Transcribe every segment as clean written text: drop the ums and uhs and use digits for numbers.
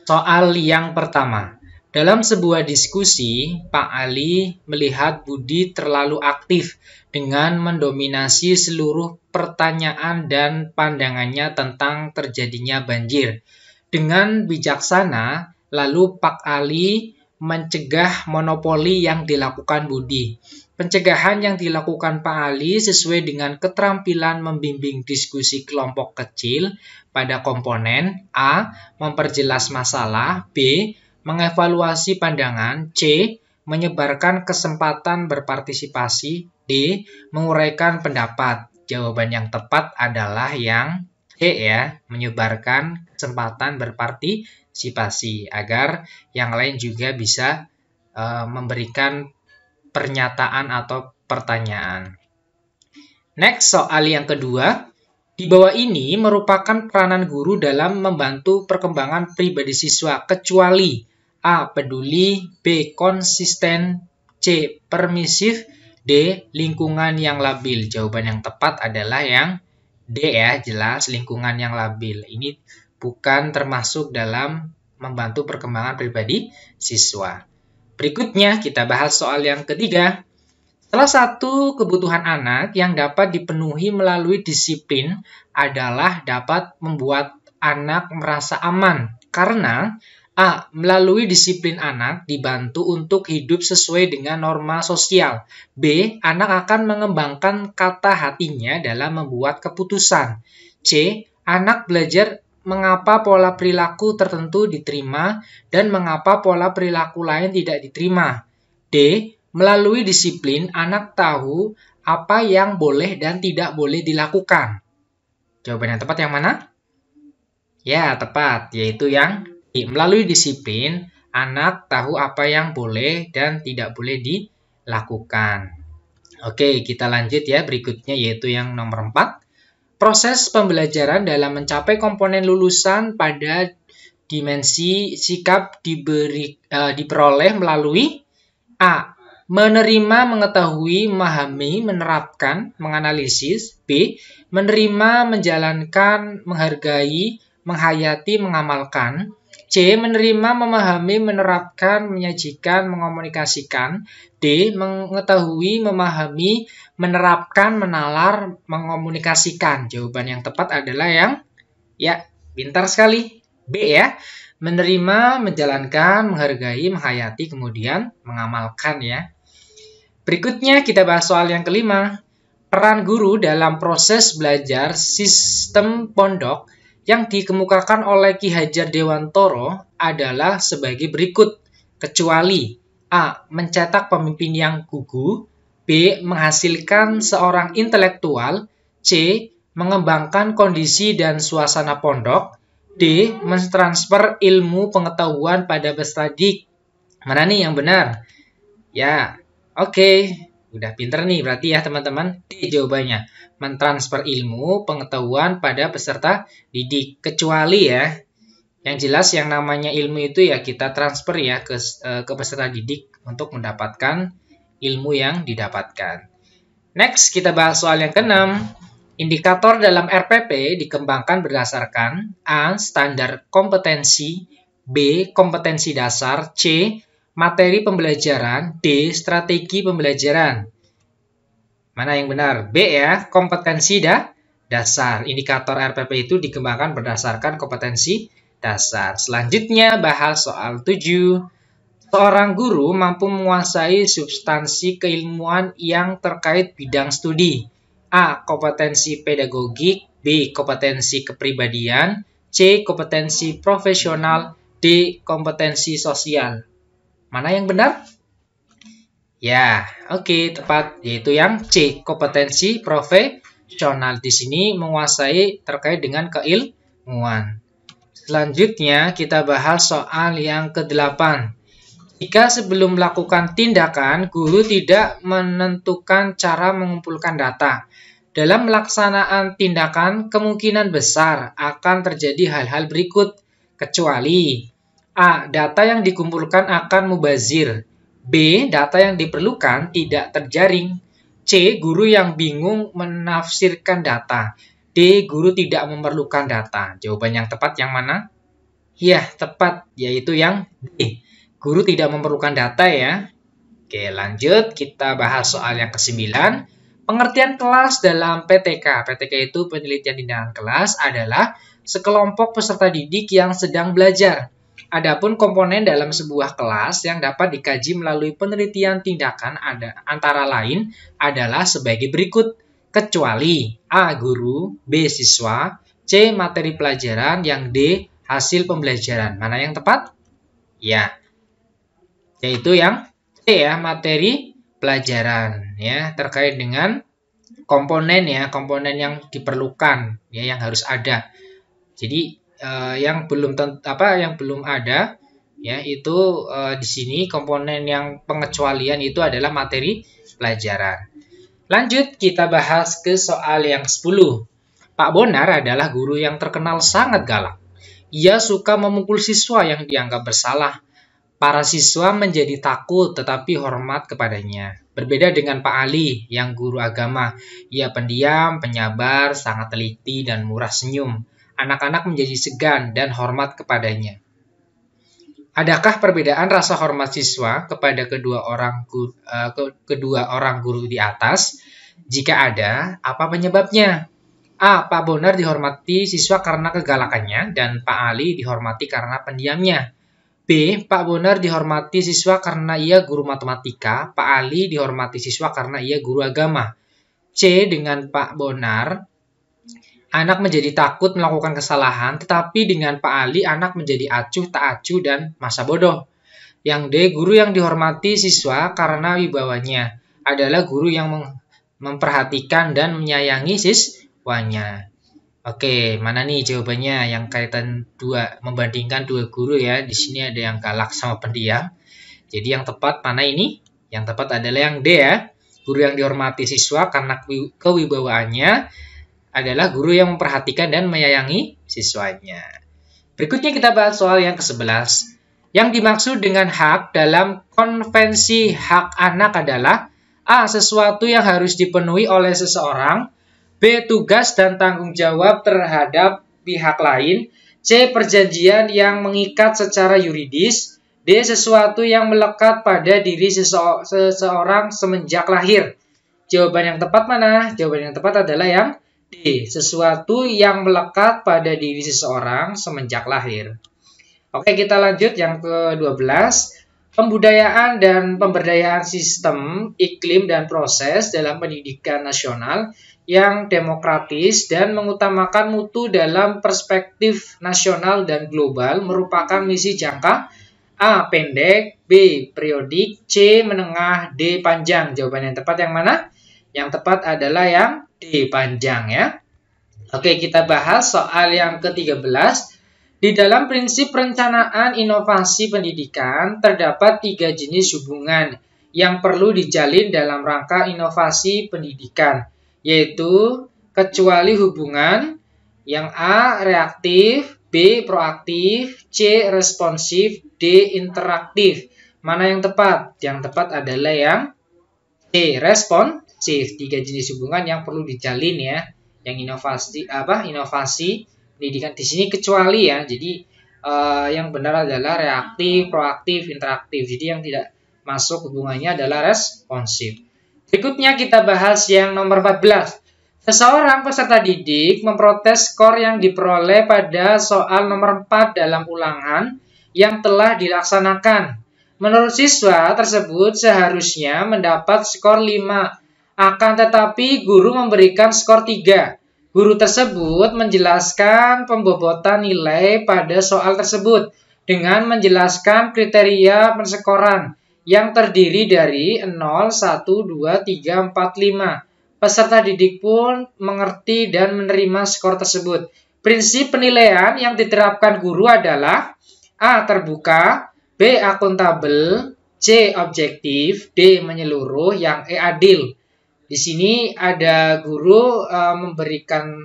Soal yang pertama. Dalam sebuah diskusi, Pak Ali melihat Budi terlalu aktif dengan mendominasi seluruh pertanyaan dan pandangannya tentang terjadinya banjir. Dengan bijaksana, lalu Pak Ali mencegah monopoli yang dilakukan Budi. Pencegahan yang dilakukan Pak Ali sesuai dengan keterampilan membimbing diskusi kelompok kecil pada komponen A. Memperjelas masalah, B. Mengevaluasi pandangan, C. Menyebarkan kesempatan berpartisipasi, D. Menguraikan pendapat. Jawaban yang tepat adalah yang C ya, menyebarkan kesempatan berpartisipasi agar yang lain juga bisa memberikan pernyataan atau pertanyaan. Next, soal yang kedua. Di bawah ini merupakan peranan guru dalam membantu perkembangan pribadi siswa kecuali A. Peduli, B. Konsisten, C. Permisif, D. Lingkungan yang labil. Jawaban yang tepat adalah yang D ya, jelas lingkungan yang labil. Ini bukan termasuk dalam membantu perkembangan pribadi siswa. Berikutnya kita bahas soal yang ketiga. Salah satu kebutuhan anak yang dapat dipenuhi melalui disiplin adalah dapat membuat anak merasa aman. Karena A. Melalui disiplin anak dibantu untuk hidup sesuai dengan norma sosial. B. Anak akan mengembangkan kata hatinya dalam membuat keputusan. C. Anak belajar mengapa pola perilaku tertentu diterima dan mengapa pola perilaku lain tidak diterima. D. Melalui disiplin, anak tahu apa yang boleh dan tidak boleh dilakukan. Jawaban yang tepat yang mana? Ya, tepat, yaitu yang D. Melalui disiplin, anak tahu apa yang boleh dan tidak boleh dilakukan. Oke, kita lanjut ya, berikutnya yaitu yang nomor 4. Proses pembelajaran dalam mencapai komponen lulusan pada dimensi sikap diperoleh melalui A. Menerima, mengetahui, memahami, menerapkan, menganalisis. B. Menerima, menjalankan, menghargai, menghayati, mengamalkan. C. Menerima, memahami, menerapkan, menyajikan, mengomunikasikan. D. Mengetahui, memahami, menerapkan, menalar, mengomunikasikan. Jawaban yang tepat adalah yang ya, pintar sekali. B ya. Menerima, menjalankan, menghargai, menghayati, kemudian mengamalkan ya. Berikutnya kita bahas soal yang kelima. Peran guru dalam proses belajar sistem pondok yang dikemukakan oleh Ki Hajar Dewantoro adalah sebagai berikut. Kecuali A. Mencetak pemimpin yang gugup, B. Menghasilkan seorang intelektual, C. Mengembangkan kondisi dan suasana pondok, D. Mentransfer ilmu pengetahuan pada peserta didik. Mana nih yang benar? Ya. Oke, udah pinter nih berarti ya teman-teman. D jawabannya, mentransfer ilmu pengetahuan pada peserta didik. Kecuali ya, yang jelas yang namanya ilmu itu ya kita transfer ya ke peserta didik untuk mendapatkan ilmu yang didapatkan. Next, kita bahas soal yang keenam. Indikator dalam RPP dikembangkan berdasarkan A. Standar kompetensi, B. Kompetensi dasar, C. Materi pembelajaran, D. Strategi pembelajaran. Mana yang benar? B ya, kompetensi dasar. Indikator RPP itu dikembangkan berdasarkan kompetensi dasar. Selanjutnya bahas soal 7. Seorang guru mampu menguasai substansi keilmuan yang terkait bidang studi. A. Kompetensi pedagogik, B. Kompetensi kepribadian, C. Kompetensi profesional, D. Kompetensi sosial. Mana yang benar? Ya, oke, tepat. Yaitu yang C, kompetensi profesional. Di sini menguasai terkait dengan keilmuan. Selanjutnya, kita bahas soal yang ke-8. Jika sebelum melakukan tindakan, guru tidak menentukan cara mengumpulkan data. Dalam melaksanaan tindakan, kemungkinan besar akan terjadi hal-hal berikut. Kecuali A. Data yang dikumpulkan akan mubazir. B. Data yang diperlukan tidak terjaring. C. Guru yang bingung menafsirkan data. D. Guru tidak memerlukan data. Jawaban yang tepat yang mana? Ya, tepat, yaitu yang D. Guru tidak memerlukan data ya. Oke, lanjut kita bahas soal yang ke-9. Pengertian kelas dalam PTK. PTK itu penelitian tindakan kelas adalah sekelompok peserta didik yang sedang belajar. Adapun komponen dalam sebuah kelas yang dapat dikaji melalui penelitian tindakan antara lain adalah sebagai berikut. Kecuali A. Guru, B. Siswa, C. Materi pelajaran, yang D. Hasil pembelajaran. Mana yang tepat? Ya, yaitu yang C ya, materi pelajaran ya, terkait dengan komponen ya, komponen yang diperlukan ya, yang harus ada. Jadi yang belum ada ya, itu di sini komponen yang pengecualian itu adalah materi pelajaran. Lanjut kita bahas ke soal yang 10. Pak Bonar adalah guru yang terkenal sangat galak. Ia suka memukul siswa yang dianggap bersalah. Para siswa menjadi takut tetapi hormat kepadanya. Berbeda dengan Pak Ali yang guru agama. Ia pendiam, penyabar, sangat teliti, dan murah senyum. Anak-anak menjadi segan dan hormat kepadanya. Adakah perbedaan rasa hormat siswa kepada kedua orang guru di atas? Jika ada, apa penyebabnya? A. Pak Bonar dihormati siswa karena kegalakannya dan Pak Ali dihormati karena pendiamnya. B. Pak Bonar dihormati siswa karena ia guru matematika, Pak Ali dihormati siswa karena ia guru agama. C. Dengan Pak Bonar, anak menjadi takut melakukan kesalahan, tetapi dengan Pak Ali, anak menjadi acuh, tak acuh, dan masa bodoh. Yang D. Guru yang dihormati siswa karena wibawanya adalah guru yang memperhatikan dan menyayangi siswanya. Oke, mana nih jawabannya yang kaitan membandingkan dua guru ya. Di sini ada yang galak sama pendiam. Jadi yang tepat mana ini? Yang tepat adalah yang D ya. Guru yang dihormati siswa karena kewibawaannya adalah guru yang memperhatikan dan menyayangi siswanya. Berikutnya kita bahas soal yang ke-11. Yang dimaksud dengan hak dalam konvensi hak anak adalah A. Sesuatu yang harus dipenuhi oleh seseorang, B. Tugas dan tanggung jawab terhadap pihak lain, C. Perjanjian yang mengikat secara yuridis, D. Sesuatu yang melekat pada diri seseorang semenjak lahir. Jawaban yang tepat mana? Jawaban yang tepat adalah yang D. Sesuatu yang melekat pada diri seseorang semenjak lahir. Oke, kita lanjut yang ke-12. Pembudayaan dan pemberdayaan sistem, iklim, dan proses dalam pendidikan nasional yang demokratis dan mengutamakan mutu dalam perspektif nasional dan global merupakan misi jangka A. Pendek, B. Periodik, C. Menengah, D. Panjang. Jawaban yang tepat yang mana? Yang tepat adalah yang D. Panjang ya. Oke, kita bahas soal yang ke-13. Di dalam prinsip perencanaan inovasi pendidikan terdapat 3 jenis hubungan yang perlu dijalin dalam rangka inovasi pendidikan, yaitu kecuali hubungan, yang A. reaktif, B. proaktif, C. responsif, D. interaktif. Mana yang tepat? Yang tepat adalah yang C. responsif. 3 jenis hubungan yang perlu dijalin ya, yang inovasi pendidikan di sini kecuali ya. Jadi yang benar adalah reaktif, proaktif, interaktif. Jadi yang tidak masuk hubungannya adalah responsif. Berikutnya kita bahas yang nomor 14. Seseorang peserta didik memprotes skor yang diperoleh pada soal nomor 4 dalam ulangan yang telah dilaksanakan. Menurut siswa tersebut seharusnya mendapat skor 5, akan tetapi guru memberikan skor 3. Guru tersebut menjelaskan pembobotan nilai pada soal tersebut dengan menjelaskan kriteria penskoran yang terdiri dari 0, 1, 2, 3, 4, 5. Peserta didik pun mengerti dan menerima skor tersebut. Prinsip penilaian yang diterapkan guru adalah A. Terbuka, B. Akuntabel, C. Objektif, D. Menyeluruh, yang E. Adil. Di sini ada guru memberikan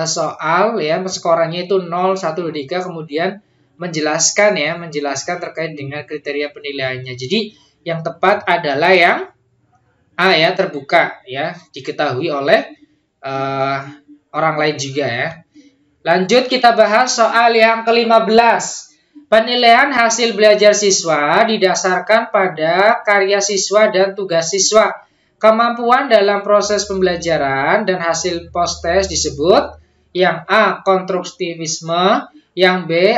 soal ya, skorannya itu 0, 1, 2, 3, kemudian menjelaskan terkait dengan kriteria penilaiannya. Jadi yang tepat adalah yang A ya, terbuka ya, diketahui oleh orang lain juga ya. Lanjut kita bahas soal yang ke-15. Penilaian hasil belajar siswa didasarkan pada karya siswa dan tugas siswa. Kemampuan dalam proses pembelajaran dan hasil post-test disebut yang A. konstruktivisme, yang B.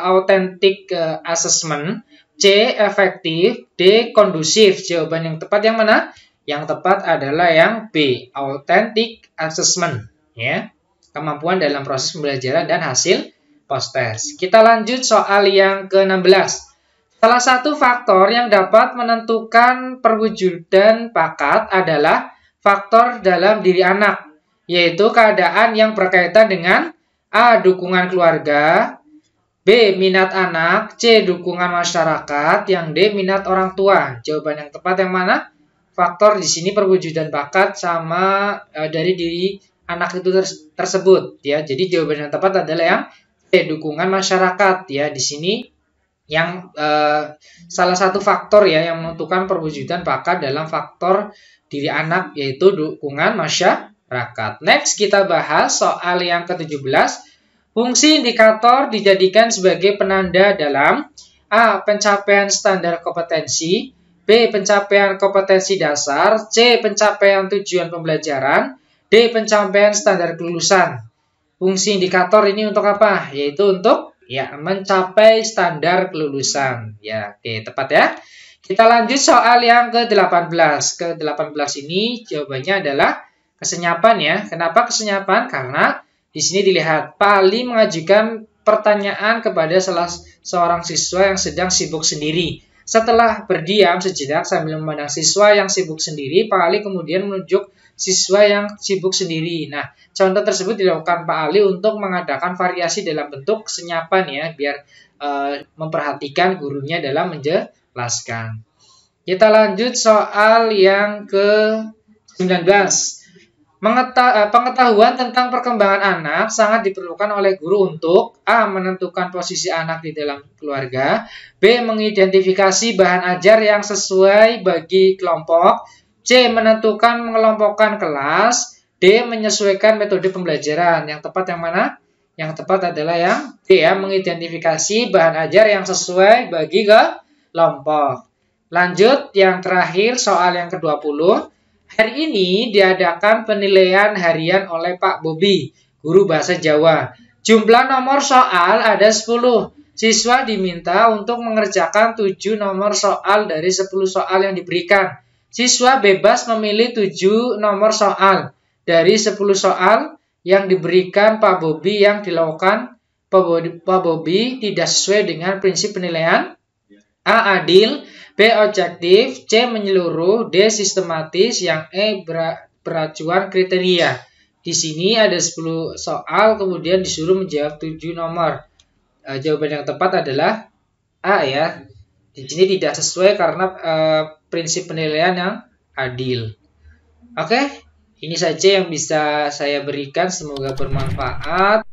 authentic assessment, C. efektif, D. kondusif. Jawaban yang tepat yang mana? Yang tepat adalah yang B. authentic assessment. Ya. Kemampuan dalam proses pembelajaran dan hasil post-test. Kita lanjut soal yang ke-16. Salah satu faktor yang dapat menentukan perwujudan bakat adalah faktor dalam diri anak, yaitu keadaan yang berkaitan dengan A. dukungan keluarga, B. minat anak, C. dukungan masyarakat, yang D. minat orang tua. Jawaban yang tepat yang mana? Faktor di sini perwujudan bakat sama dari diri anak itu tersebut, ya. Jadi jawaban yang tepat adalah yang C. dukungan masyarakat, ya. Di sini yang salah satu faktor ya yang menentukan perwujudan bakat dalam faktor diri anak, yaitu dukungan masyarakat. Next kita bahas soal yang ke-17. Fungsi indikator dijadikan sebagai penanda dalam A. pencapaian standar kompetensi, B. pencapaian kompetensi dasar, C. pencapaian tujuan pembelajaran, D. pencapaian standar kelulusan. Fungsi indikator ini untuk apa? Yaitu untuk mencapai standar kelulusan. Ya, oke, tepat ya. Kita lanjut soal yang ke-18. Ke-18 ini jawabannya adalah kesenyapan ya. Kenapa kesenyapan? Karena di sini dilihat Pak Ali mengajukan pertanyaan kepada salah seorang siswa yang sedang sibuk sendiri. Setelah berdiam sejenak sambil memandang siswa yang sibuk sendiri, Pak Ali kemudian menunjuk siswa yang sibuk sendiri. Nah, contoh tersebut dilakukan Pak Ali untuk mengadakan variasi dalam bentuk kesenyapan ya, biar memperhatikan gurunya dalam menjelaskan. Kita lanjut soal yang ke-19. Pengetahuan tentang perkembangan anak sangat diperlukan oleh guru untuk A. menentukan posisi anak di dalam keluarga, B. mengidentifikasi bahan ajar yang sesuai bagi kelompok, C. menentukan mengelompokkan kelas, D. menyesuaikan metode pembelajaran. Yang tepat yang mana? Yang tepat adalah yang D ya, mengidentifikasi bahan ajar yang sesuai bagi kelompok. Lanjut yang terakhir soal yang ke-20. Hari ini diadakan penilaian harian oleh Pak Bobi, guru bahasa Jawa. Jumlah nomor soal ada 10. Siswa diminta untuk mengerjakan 7 nomor soal dari 10 soal yang diberikan. Siswa bebas memilih 7 nomor soal dari 10 soal yang diberikan Pak Bobi yang dilakukan Pak Bobi tidak sesuai dengan prinsip penilaian. A. adil, B. objektif, C. menyeluruh, D. sistematis, yang E. beracuan kriteria. Di sini ada 10 soal, kemudian disuruh menjawab 7 nomor. Jawaban yang tepat adalah A ya. Di sini tidak sesuai karena prinsip penilaian yang adil. Oke, ini saja yang bisa saya berikan. Semoga bermanfaat.